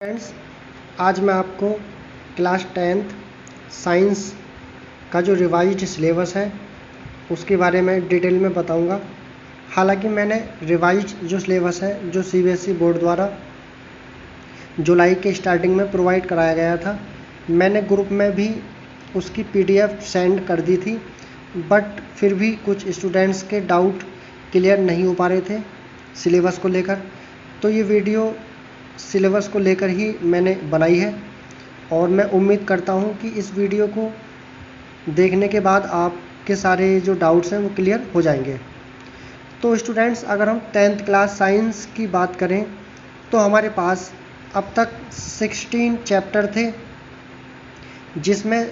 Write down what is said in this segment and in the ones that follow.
Friends, आज मैं आपको क्लास 10th साइंस का जो रिवाइज्ड सिलेबस है उसके बारे में डिटेल में बताऊंगा। हालांकि मैंने रिवाइज्ड जो सिलेबस है जो सीबीएसई बोर्ड द्वारा जुलाई के स्टार्टिंग में प्रोवाइड कराया गया था, मैंने ग्रुप में भी उसकी पीडीएफ सेंड कर दी थी, बट फिर भी कुछ स्टूडेंट्स के डाउट क्लियर नहीं हो पा रहे थे सिलेबस को लेकर। तो ये वीडियो सिलेबस को लेकर ही मैंने बनाई है और मैं उम्मीद करता हूँ कि इस वीडियो को देखने के बाद आपके सारे जो डाउट्स हैं वो क्लियर हो जाएंगे। तो स्टूडेंट्स, अगर हम 10th क्लास साइंस की बात करें तो हमारे पास अब तक 16 चैप्टर थे, जिसमें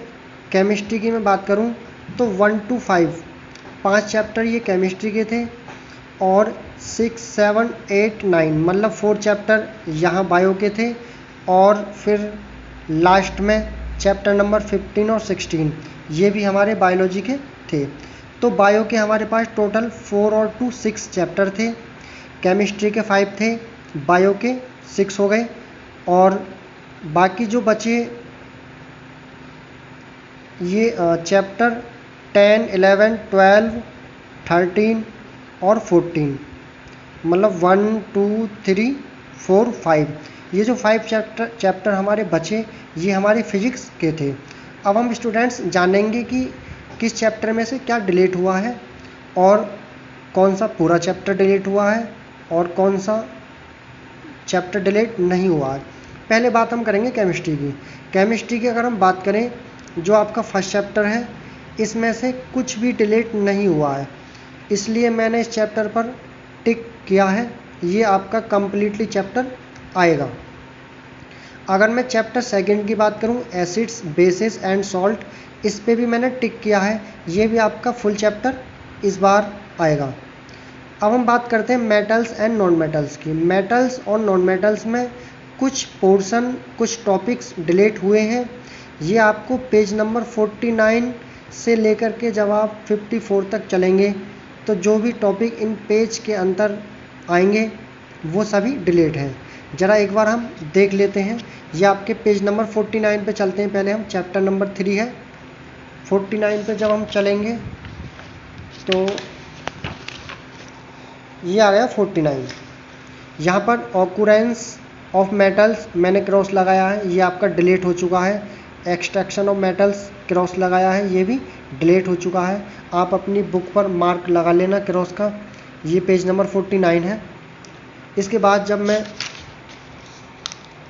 केमिस्ट्री की मैं बात करूं तो 1 to 5 चैप्टर ये केमिस्ट्री के थे और 6, 7, 8, 9 मतलब 4 चैप्टर यहाँ बायो के थे और फिर लास्ट में चैप्टर नंबर 15 और 16 ये भी हमारे बायोलॉजी के थे। तो बायो के हमारे पास टोटल 4 और 2 6 चैप्टर थे, केमिस्ट्री के 5 थे, बायो के 6 हो गए और बाकी जो बचे ये चैप्टर 10, 11, 12, 13 और 14 मतलब 1, 2, 3, 4, 5 ये जो 5 चैप्टर हमारे बचे ये हमारे फिजिक्स के थे। अब हम स्टूडेंट्स जानेंगे कि किस चैप्टर में से क्या डिलीट हुआ है और कौन सा पूरा चैप्टर डिलीट हुआ है और कौन सा चैप्टर डिलीट नहीं हुआ है। पहले बात हम करेंगे केमिस्ट्री की। केमिस्ट्री की अगर हम बात करें, जो आपका फर्स्ट चैप्टर है इसमें से कुछ भी डिलीट नहीं हुआ है, इसलिए मैंने इस चैप्टर पर टिक किया है। ये आपका कंप्लीटली चैप्टर आएगा। अगर मैं चैप्टर सेकंड की बात करूं, एसिड्स, बेसिस एंड सॉल्ट, इस पे भी मैंने टिक किया है, ये भी आपका फुल चैप्टर इस बार आएगा। अब हम बात करते हैं मेटल्स एंड नॉन मेटल्स की। मेटल्स और नॉन मेटल्स में कुछ पोर्शन, कुछ टॉपिक्स डिलीट हुए हैं। ये आपको पेज नंबर 49 से लेकर के जब आप 54 तक चलेंगे तो जो भी टॉपिक इन पेज के अंदर आएंगे वो सभी डिलीट हैं। ज़रा एक बार हम देख लेते हैं। ये आपके पेज नंबर 49 पे चलते हैं। पहले हम चैप्टर नंबर 3 है, 49 पे जब हम चलेंगे तो ये आ गया 49। यहाँ पर ऑकुरेंस ऑफ मेटल्स मैंने क्रॉस लगाया है, ये आपका डिलीट हो चुका है। एक्सट्रैक्शन ऑफ मेटल्स क्रॉस लगाया है, ये भी डिलीट हो चुका है। आप अपनी बुक पर मार्क लगा लेना क्रॉस का। ये पेज नंबर 49 है। इसके बाद जब मैं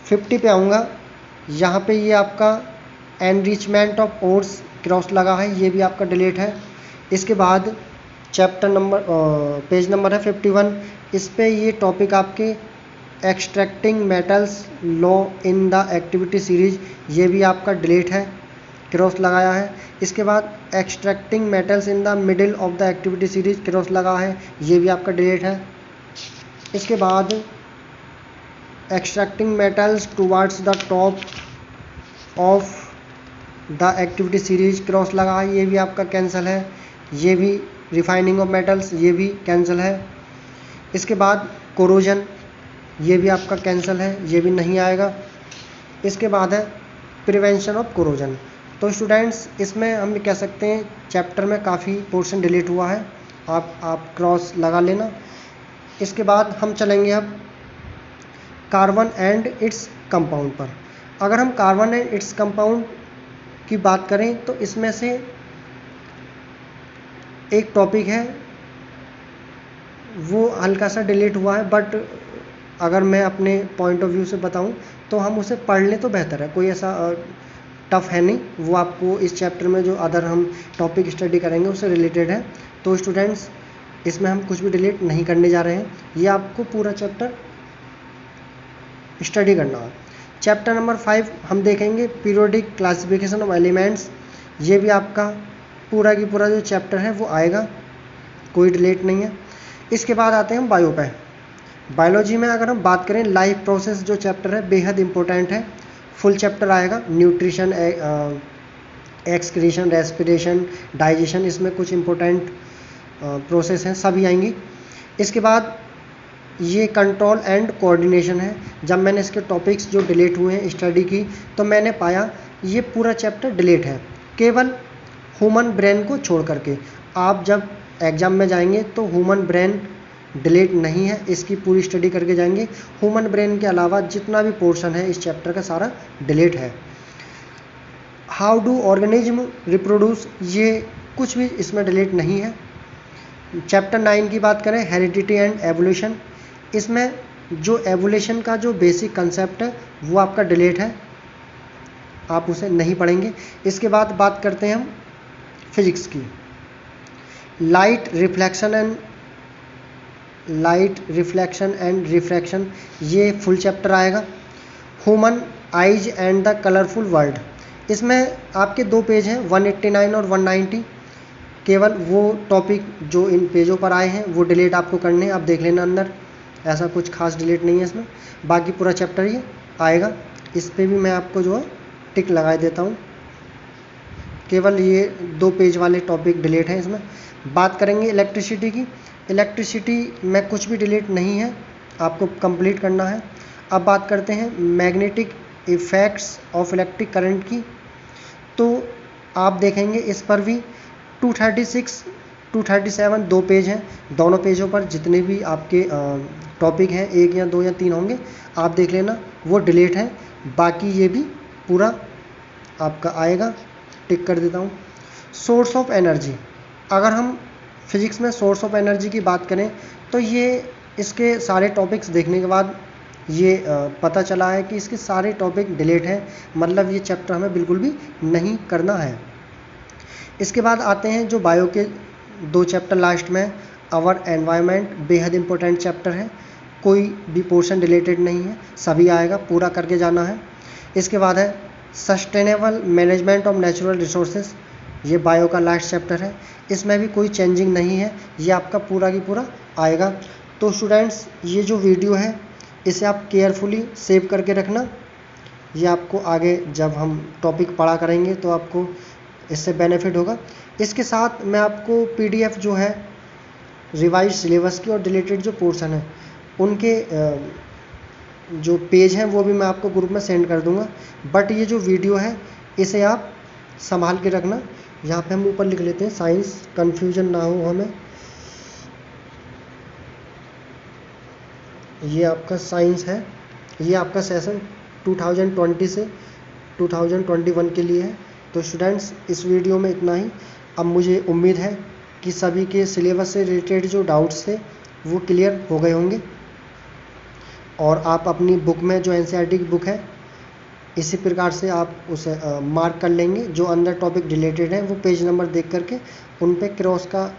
50 पे आऊँगा, यहाँ पे ये आपका एनरिचमेंट ऑफ ओर्स क्रॉस लगा है, ये भी आपका डिलीट है। इसके बाद चैप्टर नंबर पेज नंबर है 51, इस पे ये टॉपिक आपके extracting metals law in the activity series, ये भी आपका डिलीट है, क्रॉस लगाया है। इसके बाद extracting metals in the middle of the activity series cross लगा है, ये भी आपका डिलीट है। इसके बाद extracting metals towards the top of the activity series cross लगा है, ये भी आपका कैंसिल है। ये भी रिफाइनिंग ऑफ मेटल्स, ये भी कैंसिल है। इसके बाद कोरोजन, ये भी आपका कैंसिल है, ये भी नहीं आएगा। इसके बाद है प्रिवेंशन ऑफ कोरोजन। तो स्टूडेंट्स, इसमें हम कह सकते हैं चैप्टर में काफ़ी पोर्शन डिलीट हुआ है, आप क्रॉस लगा लेना। इसके बाद हम चलेंगे अब कार्बन एंड इट्स कंपाउंड पर। अगर हम कार्बन एंड इट्स कंपाउंड की बात करें तो इसमें से एक टॉपिक है वो हल्का सा डिलीट हुआ है, बट अगर मैं अपने पॉइंट ऑफ व्यू से बताऊं तो हम उसे पढ़ लें तो बेहतर है। कोई ऐसा टफ है नहीं, वो आपको इस चैप्टर में जो अदर हम टॉपिक स्टडी करेंगे उससे रिलेटेड है। तो स्टूडेंट्स, इसमें हम कुछ भी डिलीट नहीं करने जा रहे हैं, ये आपको पूरा चैप्टर स्टडी करना है। चैप्टर नंबर 5 हम देखेंगे पीरियोडिक क्लासिफिकेशन ऑफ एलिमेंट्स, ये भी आपका पूरा की पूरा जो चैप्टर है वो आएगा, कोई डिलीट नहीं है। इसके बाद आते हैं हम बायो पे। बायोलॉजी में अगर हम बात करें, लाइफ प्रोसेस जो चैप्टर है बेहद इंपॉर्टेंट है, फुल चैप्टर आएगा। न्यूट्रिशन, एक्सक्रीशन, रेस्पिरेशन, डाइजेशन, इसमें कुछ इंपॉर्टेंट प्रोसेस हैं, सभी आएंगी। इसके बाद ये कंट्रोल एंड कोऑर्डिनेशन है। जब मैंने इसके टॉपिक्स जो डिलीट हुए हैं स्टडी की, तो मैंने पाया ये पूरा चैप्टर डिलीट है, केवल ह्यूमन ब्रेन को छोड़ करके। आप जब एग्ज़ाम में जाएंगे तो ह्यूमन ब्रेन डिलीट नहीं है, इसकी पूरी स्टडी करके जाएंगे। ह्यूमन ब्रेन के अलावा जितना भी पोर्शन है इस चैप्टर का सारा डिलीट है। हाउ डू ऑर्गेनिज्म रिप्रोड्यूस, ये कुछ भी इसमें डिलीट नहीं है। चैप्टर 9 की बात करें, हेरिडिटी एंड एवोल्यूशन, इसमें जो एवोल्यूशन का जो बेसिक कंसेप्ट है वो आपका डिलीट है, आप उसे नहीं पढ़ेंगे। इसके बाद बात करते हैं हम फिजिक्स की। लाइट रिफ्लेक्शन एंड रिफ्रैक्शन, ये फुल चैप्टर आएगा। Human eyes and the colourful world, इसमें आपके 2 पेज हैं, 189 और 190। केवल वो टॉपिक जो इन पेजों पर आए हैं वो डिलीट आपको करने हैं, आप देख लेना अंदर, ऐसा कुछ खास डिलीट नहीं है इसमें। बाकी पूरा चैप्टर ये आएगा, इस पे भी मैं आपको जो है टिक लगा देता हूँ। केवल ये 2 पेज वाले टॉपिक डिलीट हैं इसमें। बात करेंगे इलेक्ट्रिसिटी की। इलेक्ट्रिसिटी में कुछ भी डिलीट नहीं है, आपको कंप्लीट करना है। अब बात करते हैं magnetic effects of electric current की, तो आप देखेंगे इस पर भी 236, 237 2 पेज हैं। दोनों पेजों पर जितने भी आपके टॉपिक हैं, 1 या 2 या 3 होंगे, आप देख लेना, वो डिलीट है। बाकी ये भी पूरा आपका आएगा, टिक कर देता हूँ। सोर्स ऑफ एनर्जी, अगर हम फिजिक्स में सोर्स ऑफ एनर्जी की बात करें तो ये इसके सारे टॉपिक्स देखने के बाद ये पता चला है कि इसके सारे टॉपिक डिलीट हैं, मतलब ये चैप्टर हमें बिल्कुल भी नहीं करना है। इसके बाद आते हैं जो बायो के 2 चैप्टर लास्ट में। आवर एनवायरनमेंट बेहद इंपॉर्टेंट चैप्टर है, कोई भी पोर्शन रिलेटेड नहीं है, सभी आएगा, पूरा करके जाना है। इसके बाद है sustainable management of natural resources, ये बायो का लास्ट चैप्टर है, इसमें भी कोई चेंजिंग नहीं है, ये आपका पूरा की पूरा आएगा। तो स्टूडेंट्स, ये जो वीडियो है इसे आप केयरफुली सेव करके रखना, ये आपको आगे जब हम टॉपिक पढ़ा करेंगे तो आपको इससे बेनिफिट होगा। इसके साथ मैं आपको PDF जो है रिवाइज सिलेबस की और डिलीटेड जो पोर्शन है उनके जो पेज हैं वो भी मैं आपको ग्रुप में सेंड कर दूंगा। बट ये जो वीडियो है इसे आप संभाल के रखना। यहाँ पे हम ऊपर लिख लेते हैं साइंस, कन्फ्यूजन ना हो हमें। ये आपका साइंस है, ये आपका सेशन 2020 से 2021 के लिए है। तो स्टूडेंट्स, इस वीडियो में इतना ही। अब मुझे उम्मीद है कि सभी के सिलेबस से रिलेटेड जो डाउट्स थे वो क्लियर हो गए होंगे, और आप अपनी बुक में जो NCERT की बुक है इसी प्रकार से आप उसे मार्क कर लेंगे। जो अंदर टॉपिक रिलेटेड है वो पेज नंबर देख करके उन पे क्रॉस का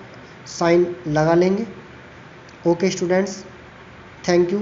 साइन लगा लेंगे। Okay students, thank you.